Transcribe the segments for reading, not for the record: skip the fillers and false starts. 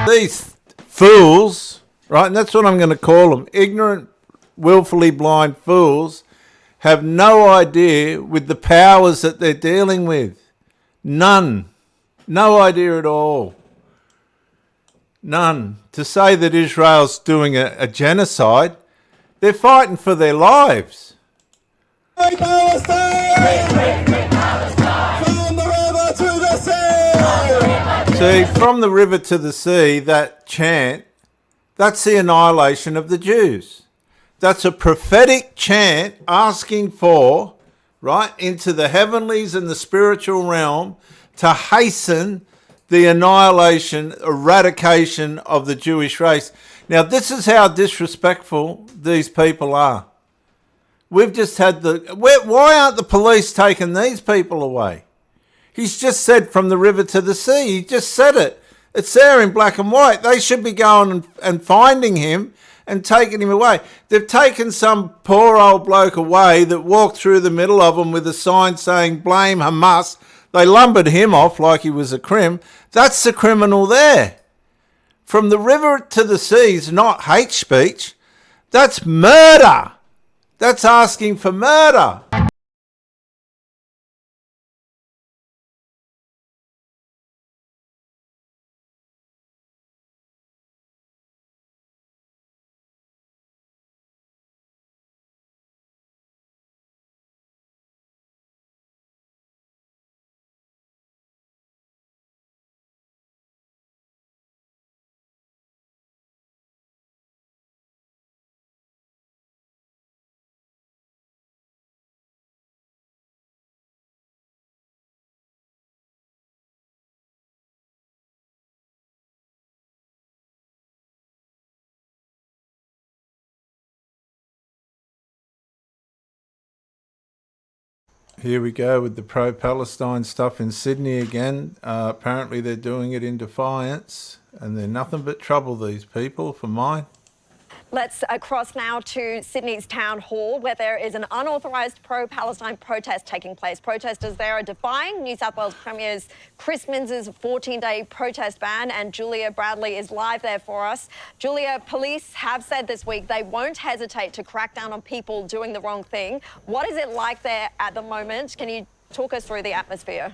These fools, right, and that's what I'm going to call them, ignorant, willfully blind fools, have no idea with the powers that they're dealing with. None. No idea at all. None. To say that Israel's doing a genocide, they're fighting for their lives. Free Palestine! Free Palestine! From the river to the sea! See, from the river to the sea, that chant, that's the annihilation of the Jews. That's a prophetic chant asking for, right, into the heavenlies and the spiritual realm to hasten the annihilation, eradication of the Jewish race. Now, this is how disrespectful these people are. We've just had why aren't the police taking these people away? He's just said from the river to the sea. He just said it. It's there in black and white. They should be going and finding him and taking him away. They've taken some poor old bloke away that walked through the middle of them with a sign saying, blame Hamas. They lumbered him off like he was a crim. That's the criminal there. From the river to the sea is not hate speech. That's murder. That's asking for murder. Here we go with the pro-Palestine stuff in Sydney again. Apparently they're doing it in defiance, and they're nothing but trouble, these people, for mine. Let's cross now to Sydney's Town Hall, where there is an unauthorised pro-Palestine protest taking place. Protesters there are defying New South Wales Premier Chris Minns's 14-day protest ban, and Julia Bradley is live there for us. Julia, police have said this week they won't hesitate to crack down on people doing the wrong thing. What is it like there at the moment? Can you talk us through the atmosphere?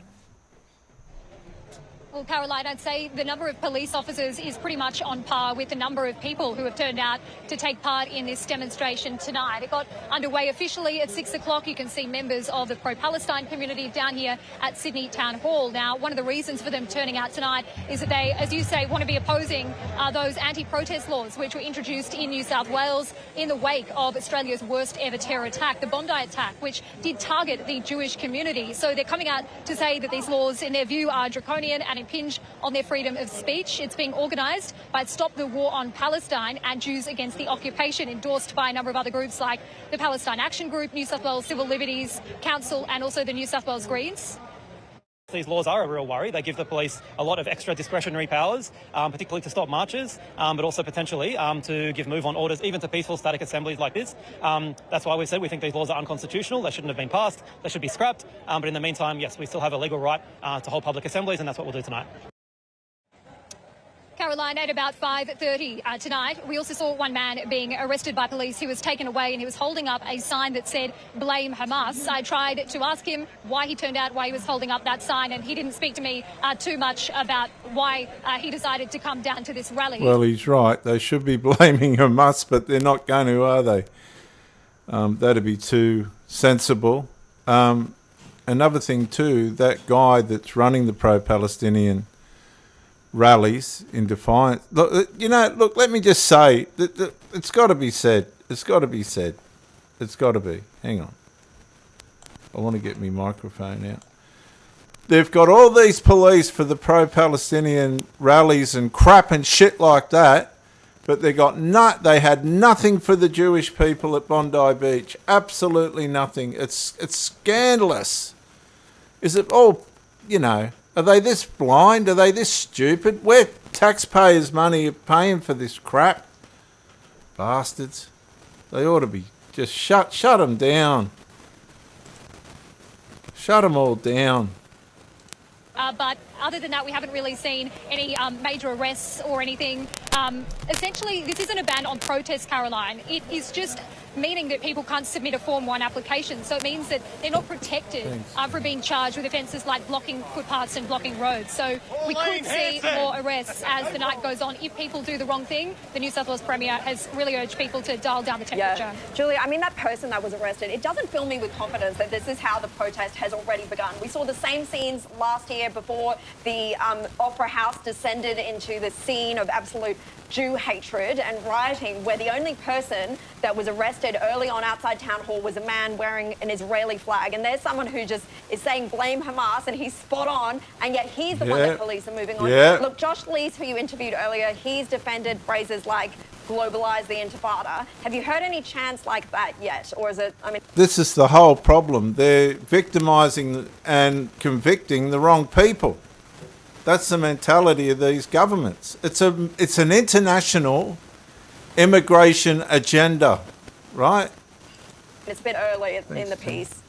Well, Caroline, I'd say the number of police officers is pretty much on par with the number of people who have turned out to take part in this demonstration tonight. It got underway officially at 6 o'clock. You can see members of the pro-Palestine community down here at Sydney Town Hall. Now, one of the reasons for them turning out tonight is that they, as you say, want to be opposing those anti-protest laws which were introduced in New South Wales in the wake of Australia's worst ever terror attack, the Bondi attack, which did target the Jewish community. So they're coming out to say that these laws, in their view, are draconian and impinge on their freedom of speech. It's being organised by Stop the War on Palestine and Jews Against the Occupation, endorsed by a number of other groups like the Palestine Action Group, New South Wales Civil Liberties Council and also the New South Wales Greens. These laws are a real worry. They give the police a lot of extra discretionary powers, particularly to stop marches, but also potentially to give move-on orders, even to peaceful static assemblies like this. That's why we said we think these laws are unconstitutional. They shouldn't have been passed. They should be scrapped. But in the meantime, yes, we still have a legal right to hold public assemblies, and that's what we'll do tonight. Caroline, at about 5:30 tonight, we also saw one man being arrested by police. He was taken away and he was holding up a sign that said, blame Hamas. I tried to ask him why he turned out, why he was holding up that sign, and he didn't speak to me too much about why he decided to come down to this rally. Well, he's right. They should be blaming Hamas, but they're not going to, are they? That'd be too sensible. Another thing too, that guy that's running the pro-Palestinian rallies in defiance. Look, look, let me just say that it's got to be said. It's got to be said. It's got to be. Hang on. I want to get my microphone out. They've got all these police for the pro-Palestinian rallies and crap and shit like that. But they had nothing for the Jewish people at Bondi Beach. Absolutely nothing. It's scandalous. Is it all, are they this blind? Are they this stupid? We're taxpayers' money paying for this crap. Bastards. They ought to be just shut them down. Shut them all down. But other than that, we haven't really seen any major arrests or anything. Essentially, this isn't a ban on protest, Caroline. It is just meaning that people can't submit a Form 1 application. So it means that they're not protected for being charged with offences like blocking footpaths and blocking roads. So we could see more arrests as the night goes on. If people do the wrong thing, the New South Wales Premier has really urged people to dial down the temperature. Yeah. Julia, that person that was arrested, it doesn't fill me with confidence that this is how the protest has already begun. We saw the same scenes last year before the Opera House descended into the scene of absolute Jew hatred and rioting, where the only person that was arrested early on outside Town Hall was a man wearing an Israeli flag. And there's someone who just is saying blame Hamas, and he's spot on, and yet he's the one that police are moving on. Yeah. Look, Josh Lees, who you interviewed earlier, he's defended phrases like globalise the intifada. Have you heard any chants like that yet? Or is it, This is the whole problem. They're victimising and convicting the wrong people. That's the mentality of these governments. It's an international immigration agenda, right? It's a bit early in the piece.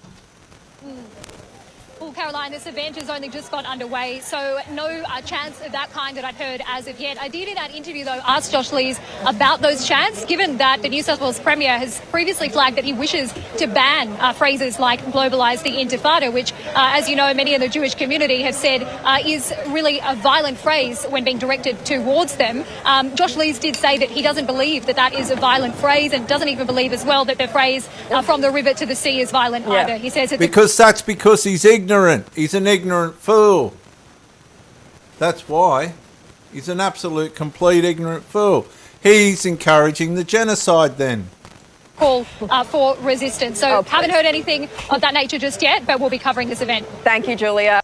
Well, Caroline, this event has only just got underway, so no chants of that kind that I've heard as of yet. I did in that interview, though, ask Josh Lees about those chants, given that the New South Wales Premier has previously flagged that he wishes to ban phrases like globalise the intifada, which, as you know, many in the Jewish community have said is really a violent phrase when being directed towards them. Josh Lees did say that he doesn't believe that that is a violent phrase, and doesn't even believe as well that the phrase from the river to the sea is violent either. He says it's because he's ignorant. He's an ignorant fool. That's why. He's an absolute, complete ignorant fool. He's encouraging the genocide then. Call for resistance. So haven't heard anything of that nature just yet, but we'll be covering this event. Thank you, Julia.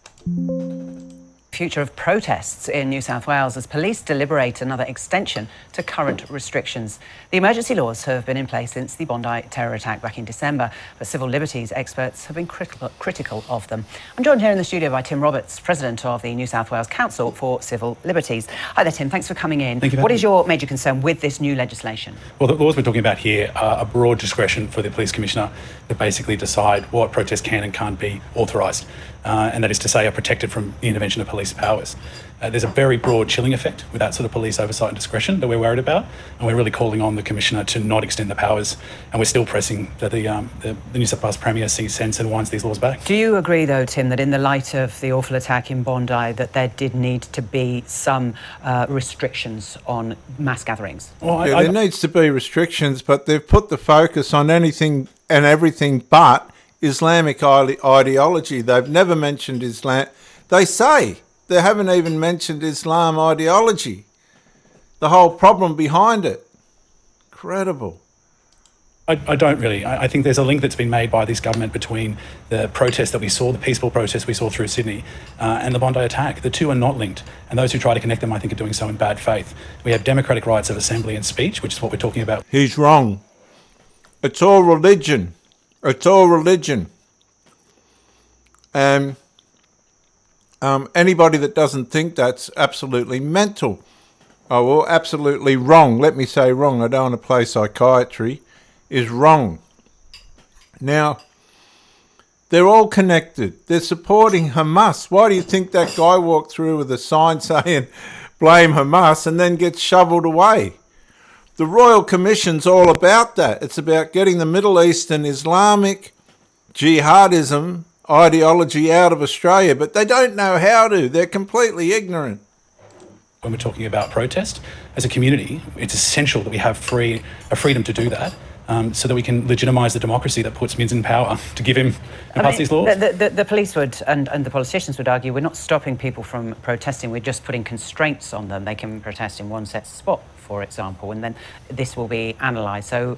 Future of protests in New South Wales as police deliberate another extension to current restrictions. The emergency laws have been in place since the Bondi terror attack back in December, but civil liberties experts have been critical of them. I'm joined here in the studio by Tim Roberts, President of the New South Wales Council for Civil Liberties. Hi there, Tim. Thanks for coming in. Thank you. What is your major concern with this new legislation? Well, the laws we're talking about here are a broad discretion for the Police Commissioner to basically decide what protests can and can't be authorised, and that is to say are protected from the intervention of police powers. There's a very broad chilling effect with that sort of police oversight and discretion that we're worried about, and we're really calling on the Commissioner to not extend the powers, and we're still pressing that the New South Wales Premier sees sense and wants these laws back. Do you agree, though, Tim, that in the light of the awful attack in Bondi, that there did need to be some restrictions on mass gatherings? Well, there needs to be restrictions, but they've put the focus on anything and everything but Islamic ideology. They've never mentioned Islam. They say they haven't even mentioned Islam ideology. The whole problem behind it. Incredible. I don't really. I think there's a link that's been made by this government between the protest that we saw, the peaceful protest we saw through Sydney, and the Bondi attack. The two are not linked, and those who try to connect them, I think, are doing so in bad faith. We have democratic rights of assembly and speech, which is what we're talking about. He's wrong. It's all religion. It's all religion. Anybody that doesn't think that's absolutely mental. Oh, well, absolutely wrong. Let me say wrong. I don't want to play psychiatry. Is wrong. Now, they're all connected. They're supporting Hamas. Why do you think that guy walked through with a sign saying blame Hamas and then gets shoveled away? The Royal Commission's all about that. It's about getting the Middle Eastern Islamic jihadism ideology out of Australia, but they don't know how to. They're completely ignorant. When we're talking about protest, as a community, it's essential that we have a freedom to do that, so that we can legitimise the democracy that puts Mins in power to give him and pass these laws. The police would, and the politicians would argue, we're not stopping people from protesting, we're just putting constraints on them. They can protest in one set spot for example, and then this will be analysed. So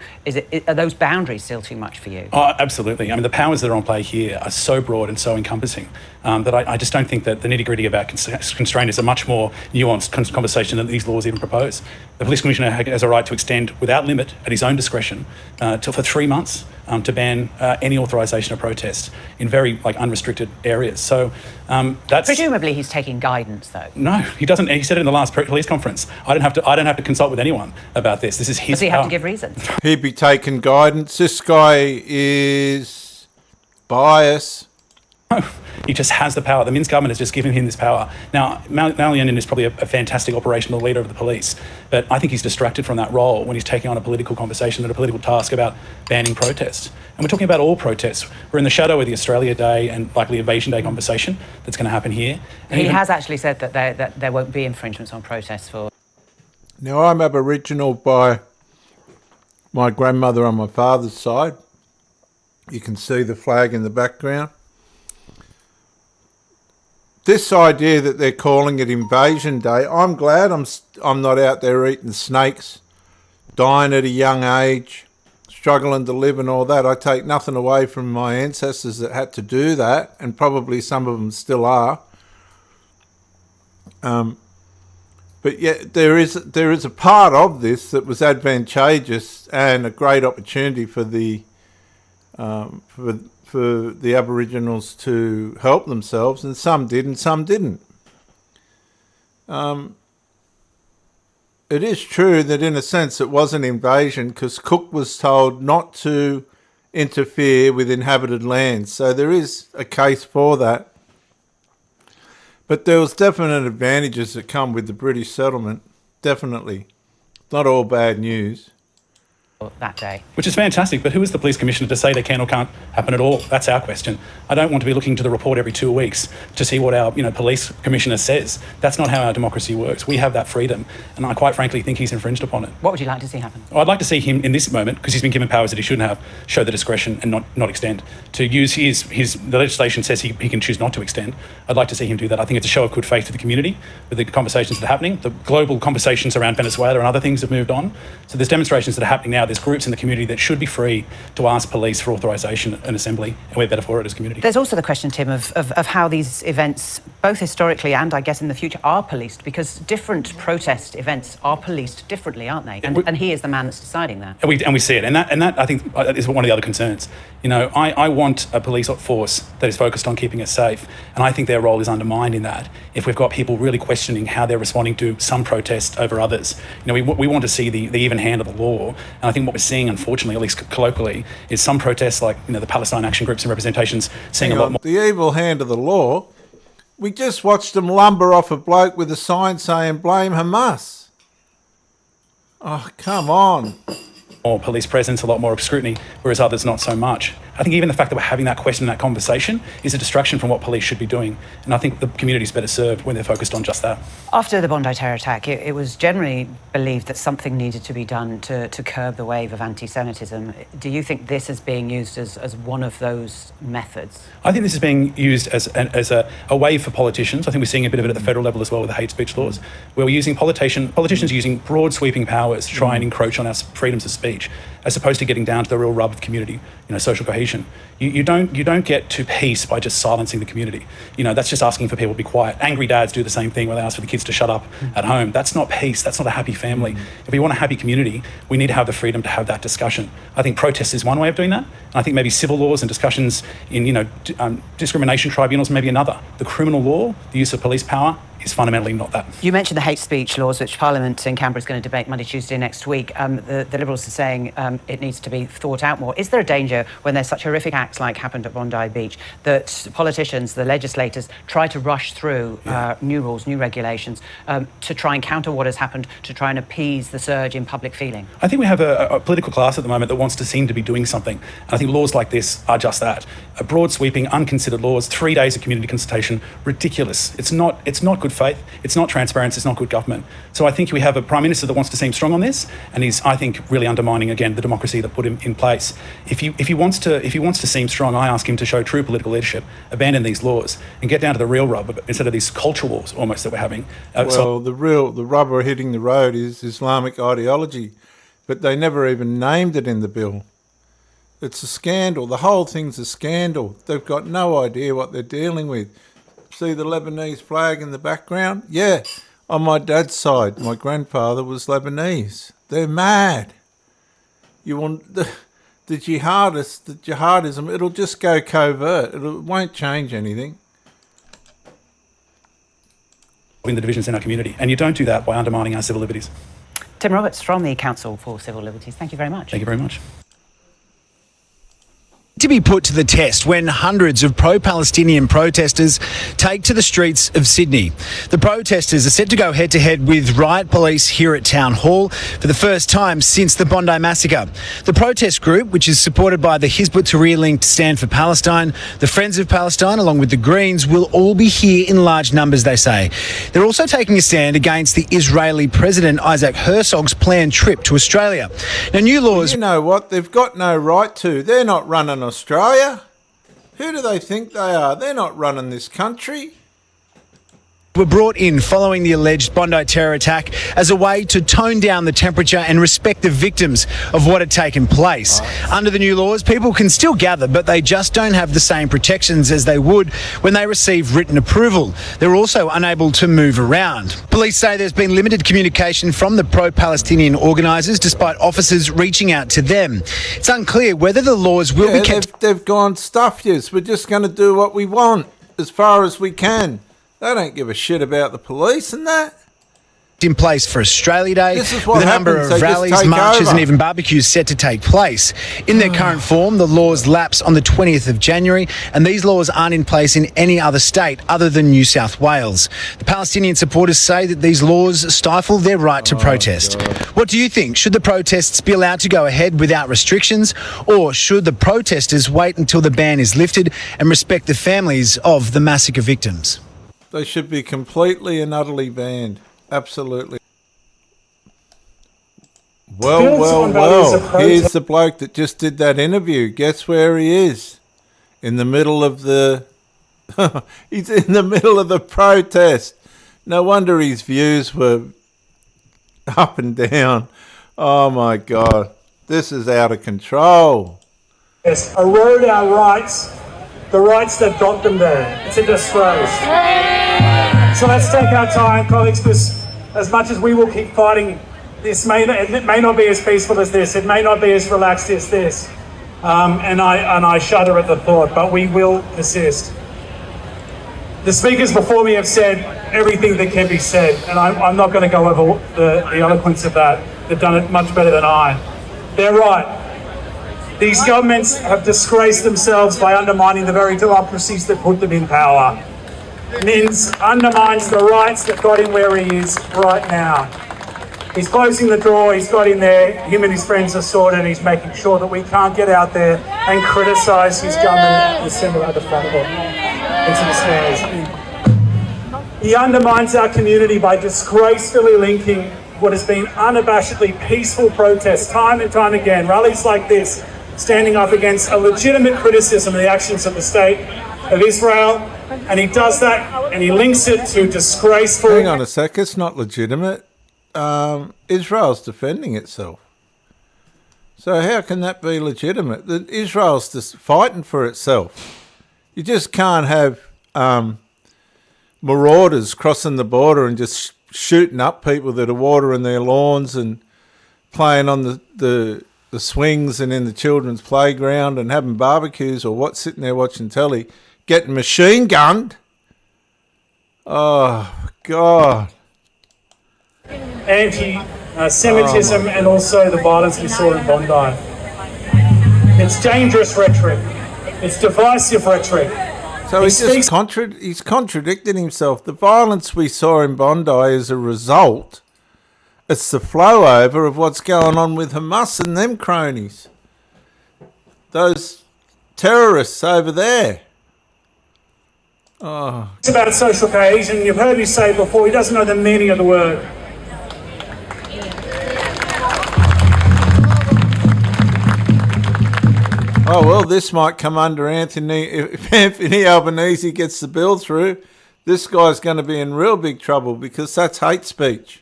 are those boundaries still too much for you? Oh, absolutely. I mean, the powers that are on play here are so broad and so encompassing that I just don't think that the nitty-gritty about constraint is a much more nuanced conversation than these laws even propose. The Police Commissioner has a right to extend without limit, at his own discretion, for 3 months to ban any authorisation of protest in very unrestricted areas. So that's... Presumably he's taking guidance, though. No, he doesn't. He said it in the last police conference. I don't have to consult with anyone about this. This is his Does he power. have to give reasons? He'd be taking guidance. This guy is biased. He just has the power. The Minsk government has just given him this power. Now, Malianin is probably a fantastic operational leader of the police, but I think he's distracted from that role when he's taking on a political conversation and a political task about banning protests. And we're talking about all protests. We're in the shadow of the Australia Day and likely Invasion Day conversation that's going to happen here. And he has actually said that there won't be infringements on protests for... Now, I'm Aboriginal by my grandmother on my father's side. You can see the flag in the background. This idea that they're calling it Invasion Day, I'm glad I'm not out there eating snakes, dying at a young age, struggling to live and all that. I take nothing away from my ancestors that had to do that, and probably some of them still are. But yet there is a part of this that was advantageous and a great opportunity for the Aboriginals to help themselves, and some did and some didn't. It is true that in a sense it was an invasion because Cook was told not to interfere with inhabited lands, so there is a case for that. But there was definite advantages that come with the British settlement, definitely. Not all bad news. That day. Which is fantastic, but who is the police commissioner to say they can or can't happen at all? That's our question. I don't want to be looking to the report every 2 weeks to see what our police commissioner says. That's not how our democracy works. We have that freedom, and I quite frankly think he's infringed upon it. What would you like to see happen? I'd like to see him in this moment, because he's been given powers that he shouldn't have, show the discretion and not extend. To use the legislation says he can choose not to extend. I'd like to see him do that. I think it's a show of good faith to the community with the conversations that are happening. The global conversations around Venezuela and other things have moved on. So there's demonstrations that are happening now. There's groups in the community that should be free to ask police for authorisation and assembly, and we're better for it as a community. There's also the question, Tim, of how these events, both historically and I guess in the future, are policed, because different protest events are policed differently, aren't they? And he is the man that's deciding that. And we see it, and that I think is one of the other concerns. I want a police force that is focused on keeping us safe, and I think their role is undermined in that if we've got people really questioning how they're responding to some protests over others. We want to see the even hand of the law, and I think what we're seeing, unfortunately, at least colloquially, is some protests like the Palestine action groups and representations seeing a lot more. The evil hand of the law. We just watched them lumber off a bloke with a sign saying blame Hamas. Oh, come on. More police presence, a lot more scrutiny, whereas others not so much. I think even the fact that we're having that question, that conversation, is a distraction from what police should be doing. And I think the community's better served when they're focused on just that. After the Bondi terror attack, it was generally believed that something needed to be done to curb the wave of anti-Semitism. Do you think this is being used as one of those methods? I think this is being used as a way for politicians. I think we're seeing a bit of it at the federal level as well with the hate speech laws, where we're using politicians using broad sweeping powers to try and encroach on our freedoms of speech, as opposed to getting down to the real rub of community, social cohesion. You don't get to peace by just silencing the community. That's just asking for people to be quiet. Angry dads do the same thing when they ask for the kids to shut up at home. That's not peace. That's not a happy family. If we want a happy community, we need to have the freedom to have that discussion. I think protest is one way of doing that. And I think maybe civil laws and discussions in discrimination tribunals maybe another. The criminal law, the use of police power, is fundamentally not that. You mentioned the hate speech laws, which Parliament in Canberra is going to debate Monday, Tuesday next week. The Liberals are saying it needs to be thought out more. Is there a danger when there's such horrific acts like happened at Bondi Beach that politicians, the legislators, try to rush through new rules, new regulations to try and counter what has happened, to try and appease the surge in public feeling? I think we have a political class at the moment that wants to seem to be doing something. And I think laws like this are just that. Broad sweeping, unconsidered laws, 3 days of community consultation, ridiculous. It's not good good faith. It's not transparency. It's not good government. So I think we have a Prime Minister that wants to seem strong on this, and he's, I think, really undermining again the democracy that put him in place. If he wants to seem strong, I ask him to show true political leadership, abandon these laws, and get down to the real rub instead of these culture wars almost that we're having. The rubber hitting the road is Islamic ideology, but they never even named it in the bill. It's a scandal. The whole thing's a scandal. They've got no idea what they're dealing with. See the Lebanese flag in the background? Yeah, on my dad's side, my grandfather was Lebanese. They're mad. You want the jihadism, it'll just go covert. It won't change anything. In the divisions in our community. And you don't do that by undermining our civil liberties. Tim Roberts from the Council for Civil Liberties. Thank you very much. Thank you very much. To be put to the test when hundreds of pro-Palestinian protesters take to the streets of Sydney. The protesters are set to go head-to-head with riot police here at Town Hall for the first time since the Bondi massacre. The protest group, which is supported by the Hizb ut-Tahrir-linked Stand for Palestine, the Friends of Palestine, along with the Greens, will all be here in large numbers, they say. They're also taking a stand against the Israeli President Isaac Herzog's planned trip to Australia. Now, new laws... You know what? They've got no right to. They're not running Australia. Who do they think they are? They're not running this country. Were brought in following the alleged Bondi terror attack as a way to tone down the temperature and respect the victims of what had taken place. Under the new laws, people can still gather, but they just don't have the same protections as they would when they receive written approval. They're also unable to move around. Police say there's been limited communication from the pro-Palestinian organisers, despite officers reaching out to them. It's unclear whether the laws will be kept... They've gone, stuff yous. We're just going to do what we want as far as we can. They don't give a shit about the police and that. In place for Australia Day, with a number of rallies, marches and even barbecues set to take place. In their current form, the laws lapse on the 20th of January, and these laws aren't in place in any other state other than New South Wales. The Palestinian supporters say that these laws stifle their right to protest. God. What do you think? Should the protests be allowed to go ahead without restrictions, or should the protesters wait until the ban is lifted and respect the families of the massacre victims? They should be completely and utterly banned. Absolutely. Well. Here's the bloke that just did that interview. Guess where he is? In the middle of the... He's in the middle of the protest. No wonder his views were up and down. Oh, my God. This is out of control. Yes, erode our rights, the rights that got them there. It's a disgrace. So let's take our time, colleagues, because as much as we will keep fighting, it may not be as peaceful as this, it may not be as relaxed as this, and I shudder at the thought, but we will persist. The speakers before me have said everything that can be said, and I'm not going to go over the eloquence of that. They've done it much better than I. They're right. These governments have disgraced themselves by undermining the very democracies that put them in power. Minns undermines the rights that got him where he is right now. He's closing the door, he's got in there, him and his friends are sorted, and he's making sure that we can't get out there and criticise his government and send it at the front of it into the stairs. He undermines our community by disgracefully linking what has been unabashedly peaceful protests time and time again, rallies like this, standing up against a legitimate criticism of the actions of the state of Israel, and he does that and he links it to disgraceful... Hang on a sec, it's not legitimate. Israel's defending itself. So how can that be legitimate? Israel's just fighting for itself. You just can't have marauders crossing the border and just shooting up people that are watering their lawns and playing on the swings and in the children's playground and having barbecues or sitting there watching telly, getting machine gunned. Oh, God. Anti-Semitism and also the violence we saw in Bondi. It's dangerous rhetoric. It's divisive rhetoric. So he's contradicting himself. The violence we saw in Bondi is a result. It's the flow over of what's going on with Hamas and them cronies. Those terrorists over there. It's about social cohesion. You've heard me say it before, he doesn't know the meaning of the word. Oh, well, this might come under Anthony. If Anthony Albanese gets the bill through, this guy's going to be in real big trouble because that's hate speech.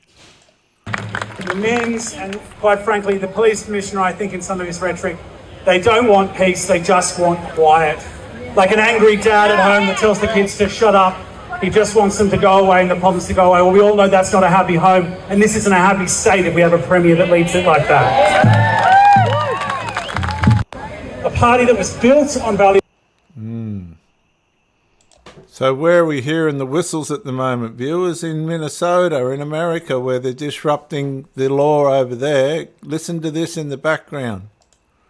The men's, and quite frankly, the police commissioner, I think in some of his rhetoric, they don't want peace, they just want quiet. Like an angry dad at home that tells the kids to shut up. He just wants them to go away and the problems to go away. Well, we all know that's not a happy home, and this isn't a happy state if we have a premier that leads it like that. A party that was built on value. So where are we hearing the whistles at the moment, viewers? In Minnesota, in America, where they're disrupting the law over there. Listen to this in the background.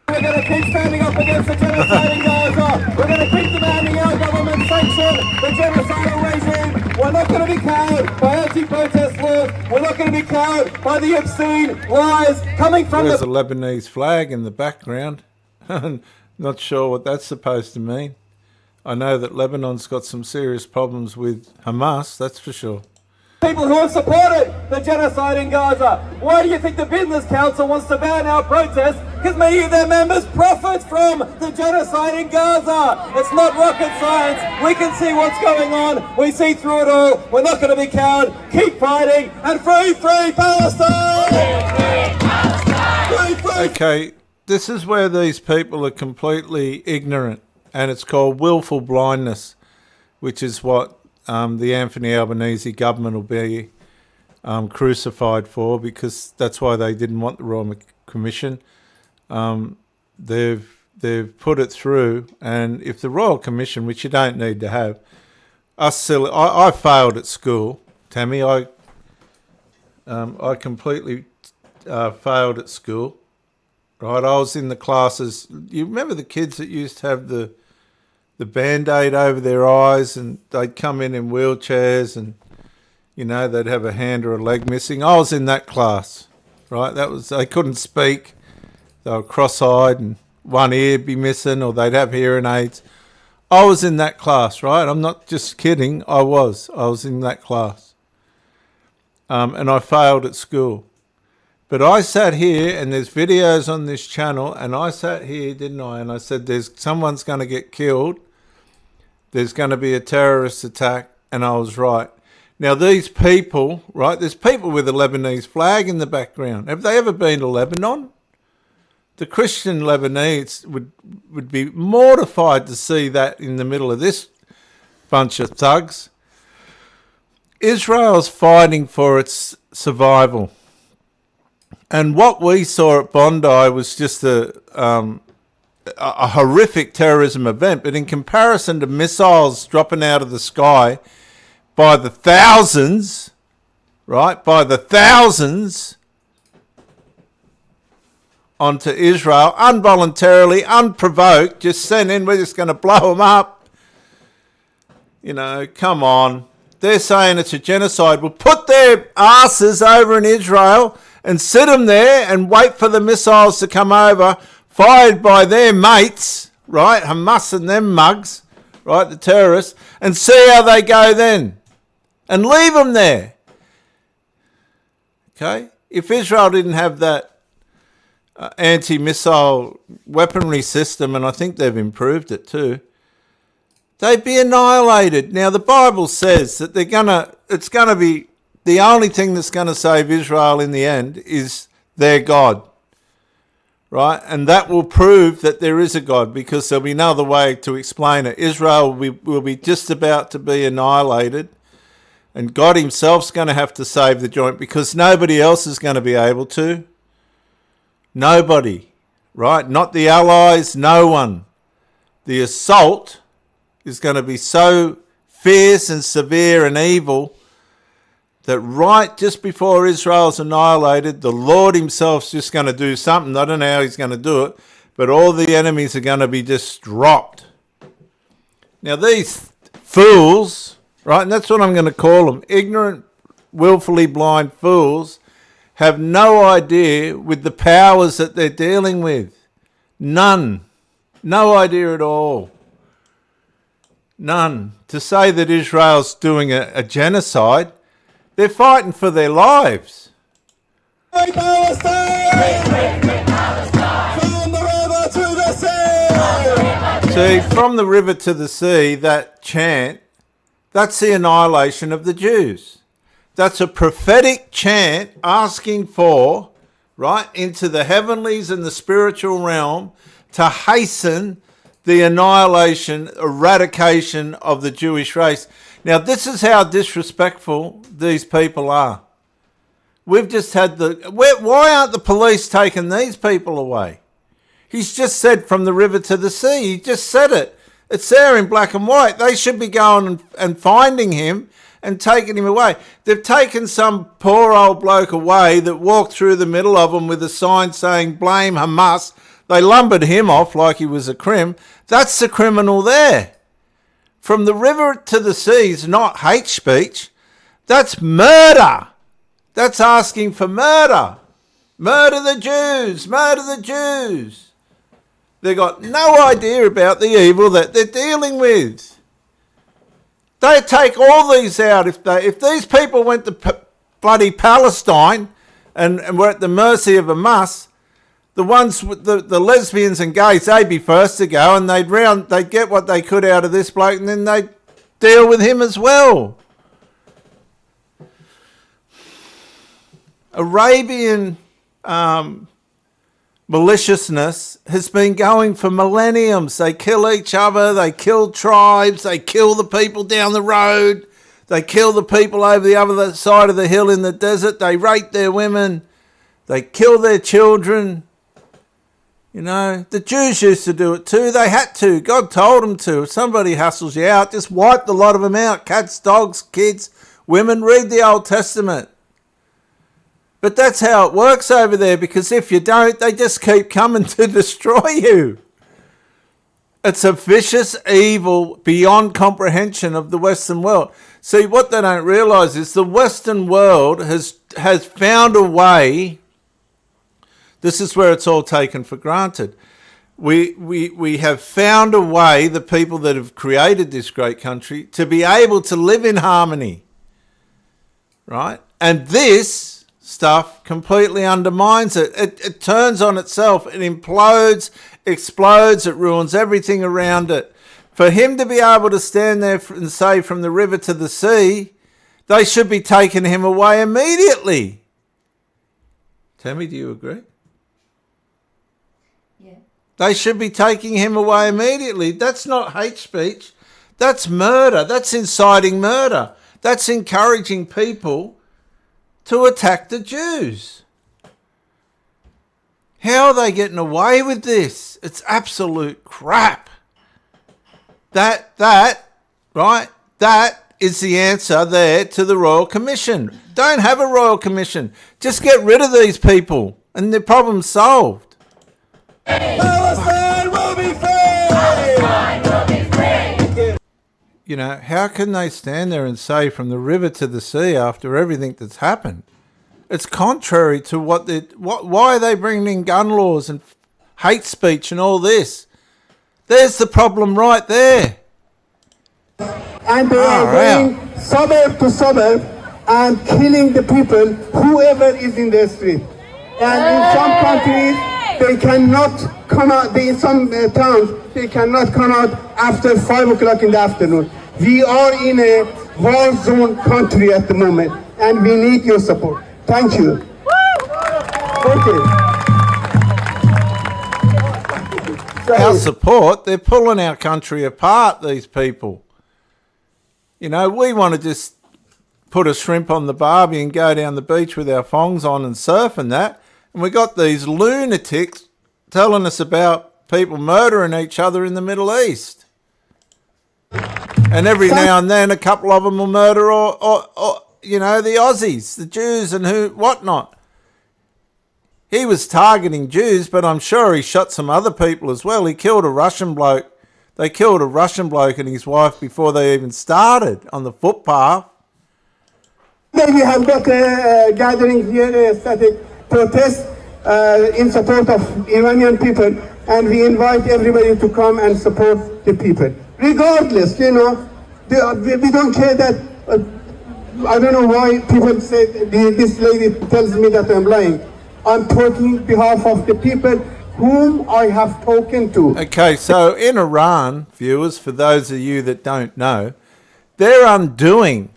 We're going to keep standing up against the genocide in Gaza. We're going to keep demanding our government sanction the genocidal regime. We're not going to be cowed by anti-protest laws. We're not going to be cowed by the obscene lies coming from There's a Lebanese flag in the background. Not sure what that's supposed to mean. I know that Lebanon's got some serious problems with Hamas, that's for sure. people who have supported the genocide in Gaza. Why do you think the Business Council wants to ban our protests? Because many of their members profit from the genocide in Gaza. It's not rocket science. We can see what's going on. We see through it all. We're not going to be cowed. Keep fighting and free Palestine! Free Palestine! Free. Okay, this is where these people are completely ignorant, and it's called willful blindness, which is what the Anthony Albanese government will be crucified for, because that's why they didn't want the Royal Commission. They've put it through, and if the Royal Commission, which you don't need to have, us silly, I failed at school, Tammy. I completely failed at school. Right, I was in the classes. You remember the kids that used to have the Band-Aid over their eyes, and they'd come in wheelchairs, and you know, they'd have a hand or a leg missing. I was in that class, right? That was, they couldn't speak. They were cross-eyed and one ear be missing, or they'd have hearing aids. I was in that class, right? I'm not just kidding. I was in that class. And I failed at school. But I sat here, and there's videos on this channel, and I sat here, didn't I? And I said, someone's going to get killed. There's going to be a terrorist attack, and I was right. Now, these people, right, there's people with a Lebanese flag in the background. Have they ever been to Lebanon? The Christian Lebanese would be mortified to see that in the middle of this bunch of thugs. Israel's fighting for its survival. And what we saw at Bondi was just a horrific terrorism event. But in comparison to missiles dropping out of the sky by the thousands, right, by the thousands onto Israel, involuntarily, unprovoked, just sent in, we're just going to blow them up. You know, come on. They're saying it's a genocide. Well, put their asses over in Israel and sit them there and wait for the missiles to come over, fired by their mates, right, Hamas and them mugs, right, the terrorists, and see how they go then. And leave them there. Okay? If Israel didn't have that anti-missile weaponry system, and I think they've improved it too, they'd be annihilated. Now, the Bible says that it's going to be, the only thing that's going to save Israel in the end is their God, right? And that will prove that there is a God, because there'll be no other way to explain it. Israel will be just about to be annihilated, and God himself's going to have to save the joint, because nobody else is going to be able to. Nobody, right? Not the Allies, no one. The assault is going to be so fierce and severe and evil that right just before Israel's annihilated, the Lord himself's just going to do something. I don't know how he's going to do it, but all the enemies are going to be just dropped. Now, these fools, right, and that's what I'm going to call them, ignorant, willfully blind fools, have no idea with the powers that they're dealing with. None. No idea at all. None. To say that Israel's doing a genocide, they're fighting for their lives. Free Palestine! From the river to the sea! See, from the river to the sea, that chant, that's the annihilation of the Jews. That's a prophetic chant asking for, right, into the heavenlies and the spiritual realm to hasten the annihilation, eradication of the Jewish race. Now, this is how disrespectful these people are. We've just had why aren't the police taking these people away? He's just said from the river to the sea. He just said it. It's there in black and white. They should be going and finding him and taking him away. They've taken some poor old bloke away that walked through the middle of them with a sign saying, blame Hamas. They lumbered him off like he was a crim. That's the criminal there. From the river to the sea is not hate speech. That's murder. That's asking for murder. Murder the Jews. Murder the Jews. They've got no idea about the evil that they're dealing with. They take all these out. If these people went to bloody Palestine and were at the mercy of Hamas, the ones with the lesbians and gays, they'd be first to go, and they'd get what they could out of this bloke, and then they'd deal with him as well. Arabian maliciousness has been going for millenniums. They kill each other, they kill tribes, they kill the people down the road, they kill the people over the other side of the hill in the desert, they rape their women, they kill their children. You know, the Jews used to do it too. They had to. God told them to. If somebody hustles you out, just wipe the lot of them out. Cats, dogs, kids, women. Read the Old Testament. But that's how it works over there, because if you don't, they just keep coming to destroy you. It's a vicious evil beyond comprehension of the Western world. See, what they don't realise is the Western world has found a way. This is where it's all taken for granted. We have found a way, the people that have created this great country, to be able to live in harmony. Right? And this stuff completely undermines it. It turns on itself. It implodes, explodes. It ruins everything around it. For him to be able to stand there and say from the river to the sea, they should be taking him away immediately. Tammy, do you agree? Yeah. They should be taking him away immediately. That's not hate speech. That's murder. That's inciting murder. That's encouraging people to attack the Jews. How are they getting away with this? It's absolute crap. That is the answer there to the Royal Commission. Don't have a Royal Commission. Just get rid of these people and the problem's solved. Palestine will be free! Palestine will be free! You know, how can they stand there and say from the river to the sea after everything that's happened? It's contrary to why are they bringing in gun laws and hate speech and all this? There's the problem right there. And they are going suburb to suburb and killing the people, whoever is in the street. And in some countries, they cannot come out, in some towns, they cannot come out after 5 o'clock in the afternoon. We are in a war zone country at the moment, and we need your support. Thank you. Our support, they're pulling our country apart, these people. You know, we want to just put a shrimp on the barbie and go down the beach with our thongs on and surf and that. And we got these lunatics telling us about people murdering each other in the Middle East. And every now and then a couple of them will murder or you know, the Aussies, the Jews and whatnot. He was targeting Jews, but I'm sure he shot some other people as well. He killed a Russian bloke. They killed a Russian bloke and his wife before they even started on the footpath. Today we have got a gathering here, a static protest in support of Iranian people, and we invite everybody to come and support the people. regardless, you know. We don't care that, I don't know why people say, this lady tells me that I'm lying. I'm talking on behalf of the people whom I have spoken to. Okay, so in Iran, viewers, for those of you that don't know, they're undoing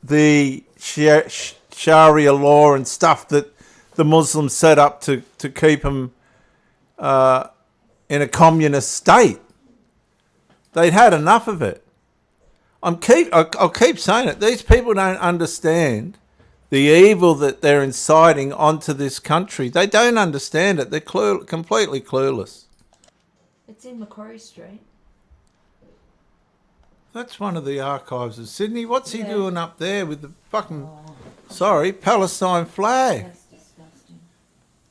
the Sharia law and stuff that the Muslims set up to keep them in a communist state. They'd had enough of it. I'll keep saying it. These people don't understand the evil that they're inciting onto this country. They don't understand it. They're completely clueless. It's in Macquarie Street. That's one of the archives of Sydney. What's he doing up there with the fucking, Palestine flag? That's disgusting.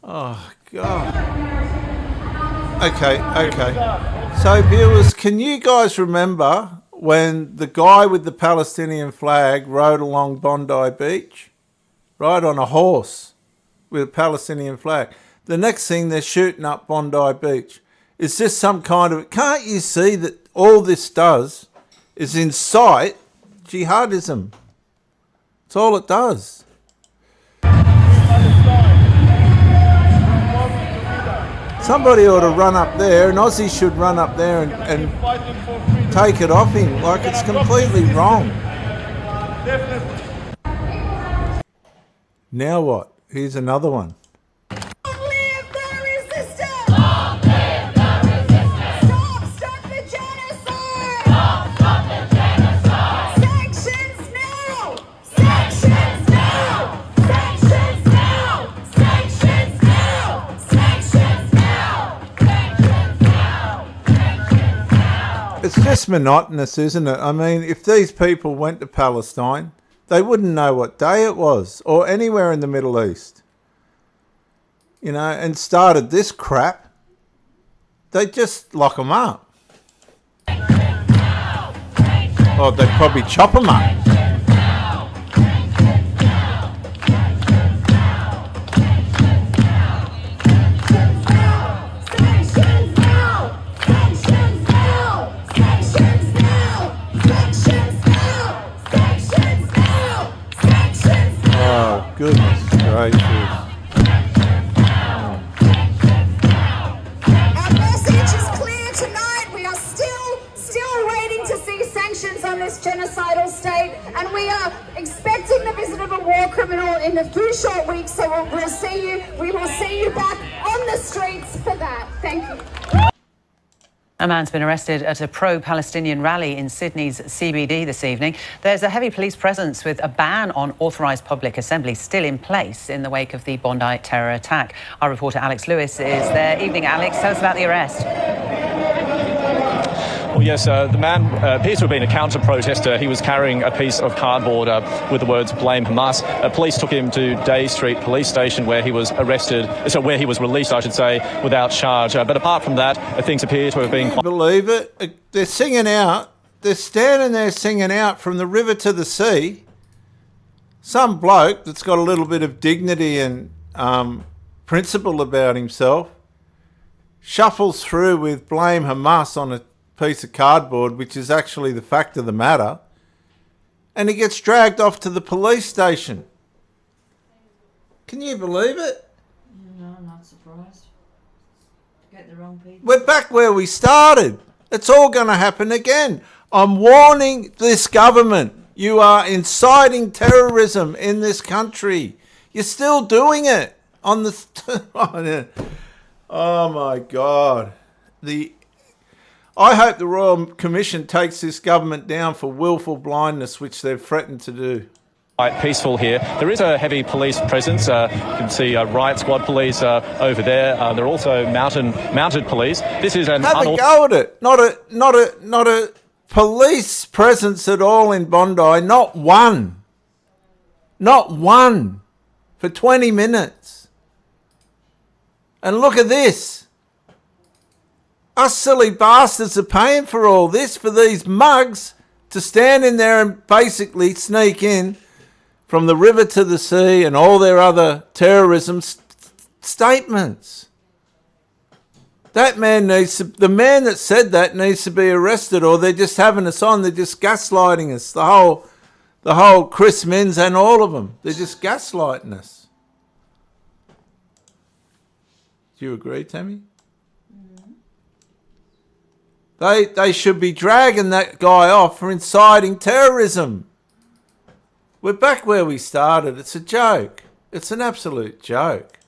Oh, God. Okay. So, viewers, can you guys remember when the guy with the Palestinian flag rode along Bondi Beach? Right, on a horse with a Palestinian flag. The next thing, they're shooting up Bondi Beach. Is this some kind of... Can't you see that all this does is incite jihadism? That's all it does. Somebody ought to run up there, and Aussie should run up there and take it off him. Like, it's completely wrong. Now what? Here's another one. Long live the resistance! Long live the resistance! Stop the genocide! Stop the genocide! Sanctions now! Sanctions now! Sanctions now! Sanctions now! Sanctions now! Sanctions now! Sanctions now! It's just monotonous, isn't it? I mean, if these people went to Palestine, they wouldn't know what day it was, or anywhere in the Middle East, you know, and started this crap. They'd just lock them up. Or they'd probably chop them up. Goodness gracious. Our message is clear tonight. We are still waiting to see sanctions on this genocidal state, and we are expecting the visit of a war criminal in a few short weeks, so we will see you back on the streets for that. Thank you. A man's been arrested at a pro-Palestinian rally in Sydney's CBD this evening. There's a heavy police presence with a ban on authorised public assembly still in place in the wake of the Bondi terror attack. Our reporter Alex Lewis is there. Evening, Alex. Tell us about the arrest. Well, yes, the man appears to have been a counter-protester. He was carrying a piece of cardboard with the words "Blame Hamas." Police took him to Day Street Police Station, where he was where he was released, I should say, without charge. But apart from that, things appear to have been... Believe it? They're singing out. They're standing there singing out from the river to the sea. Some bloke that's got a little bit of dignity and principle about himself shuffles through with "Blame Hamas" on a piece of cardboard, which is actually the fact of the matter, and he gets dragged off to the police station. Can you believe it? No, I'm not surprised. Get the wrong people. We're back where we started. It's all going to happen again. I'm warning this government. You are inciting terrorism in this country. You're still doing it on the... Oh my God. I hope the Royal Commission takes this government down for willful blindness, which they've threatened to do. Quite peaceful here. There is a heavy police presence. You can see riot squad police over there. There are also mounted police. This is an... Have a go at it. Not a police presence at all in Bondi. Not one. Not one. For 20 minutes. And look at this. Us silly bastards are paying for all this, for these mugs to stand in there and basically sneak in from the river to the sea and all their other terrorism statements. That man the man that said that needs to be arrested, or they're just having us on. They're just gaslighting us. The whole Chris Minns and all of them. They're just gaslighting us. Do you agree, Tammy? They should be dragging that guy off for inciting terrorism. We're back where we started. It's a joke. It's an absolute joke.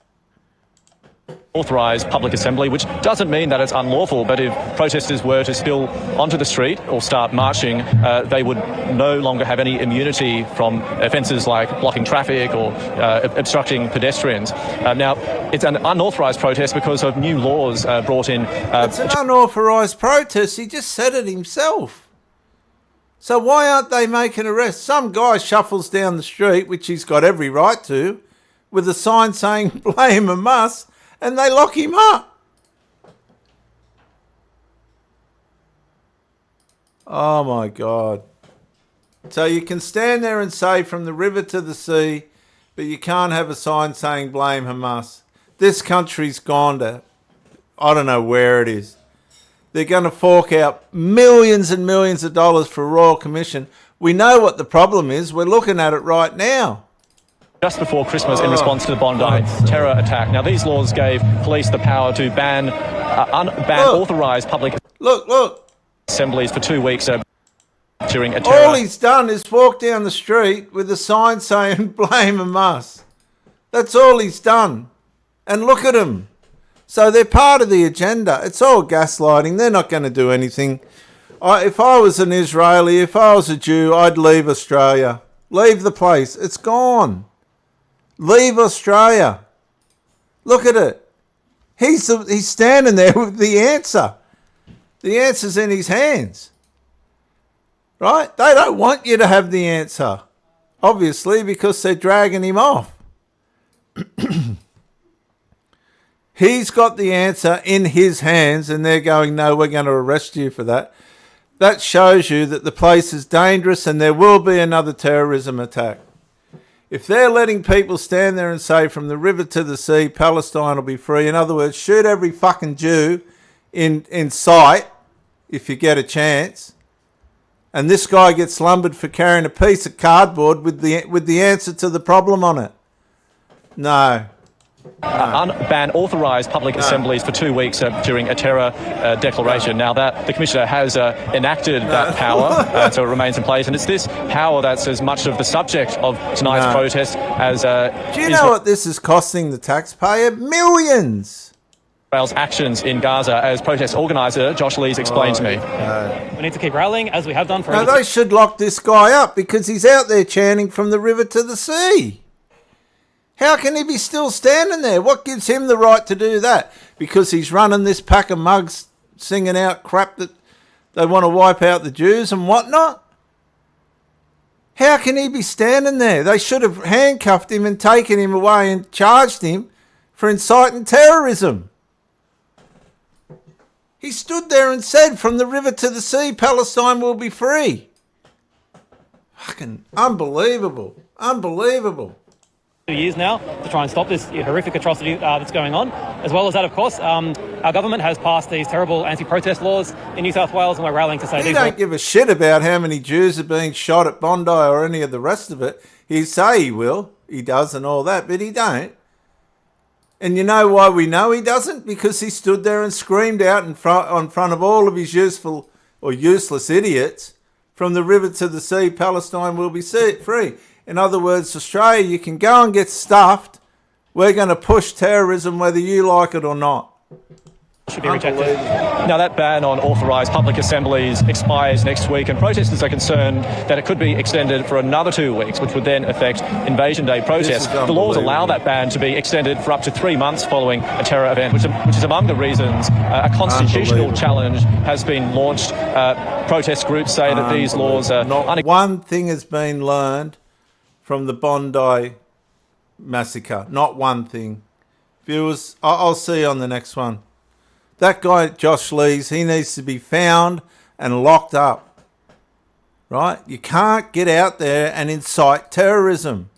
Authorised public assembly, which doesn't mean that it's unlawful, but if protesters were to spill onto the street or start marching, they would no longer have any immunity from offences like blocking traffic or obstructing pedestrians. Now, it's an unauthorised protest because of new laws brought in. It's an unauthorised protest. He just said it himself. So why aren't they making arrests? Some guy shuffles down the street, which he's got every right to, with a sign saying blame and must, and they lock him up. Oh my God. So you can stand there and say from the river to the sea, but you can't have a sign saying blame Hamas. This country's gone to, I don't know where it is. They're going to fork out millions and millions of dollars for a Royal Commission. We know what the problem is. We're looking at it right now. Just before Christmas in response to the Bondi terror attack. Now, these laws gave police the power to ban authorised public assemblies for 2 weeks during a terror. All he's done is walk down the street with a sign saying blame Hamas. That's all he's done. And look at him. So they're part of the agenda. It's all gaslighting. They're not going to do anything. If I was an Israeli, if I was a Jew, I'd leave Australia. Leave the place. It's gone. Leave Australia. Look at it. He's standing there with the answer. The answer's in his hands. Right? They don't want you to have the answer. Obviously, because they're dragging him off. He's got the answer in his hands and they're going, no, we're going to arrest you for that. That shows you that the place is dangerous and there will be another terrorism attack. If they're letting people stand there and say from the river to the sea, Palestine will be free. In other words, shoot every fucking Jew in sight if you get a chance. And this guy gets lumbered for carrying a piece of cardboard with the answer to the problem on it. No. Ban authorised public assemblies for 2 weeks during a terror declaration. Now, that the Commissioner has enacted that power, so it remains in place. And it's this power that's as much of the subject of tonight's protest as... Do you know what this is costing the taxpayer? Millions! Israel's actions in Gaza, as protest organiser Josh Lees explained to me. We need to keep rallying, as we have done for... No, they should lock this guy up because he's out there chanting from the river to the sea. How can he be still standing there? What gives him the right to do that? Because he's running this pack of mugs singing out crap that they want to wipe out the Jews and whatnot? How can he be standing there? They should have handcuffed him and taken him away and charged him for inciting terrorism. He stood there and said, from the river to the sea, Palestine will be free. Fucking unbelievable. Unbelievable. 2 years now to try and stop this horrific atrocity that's going on. As well as that, of course, our government has passed these terrible anti-protest laws in New South Wales, and we're rallying to say he don't give a shit about how many Jews are being shot at Bondi or any of the rest of it. He say he will, he does and all that, but he don't. And you know why we know he doesn't? Because he stood there and screamed out in front of all of his useful or useless idiots, from the river to the sea, Palestine will be free. In other words, Australia, you can go and get stuffed. We're going to push terrorism whether you like it or not. Should be rejected. Now, that ban on authorised public assemblies expires next week, and protesters are concerned that it could be extended for another 2 weeks, which would then affect Invasion Day protests. The laws allow that ban to be extended for up to 3 months following a terror event, which is among the reasons a constitutional challenge has been launched. Protest groups say that these laws are... Not one thing has been learned from the Bondi massacre. Not one thing. Viewers, I'll see you on the next one. That guy, Josh Lees, he needs to be found and locked up. Right? You can't get out there and incite terrorism.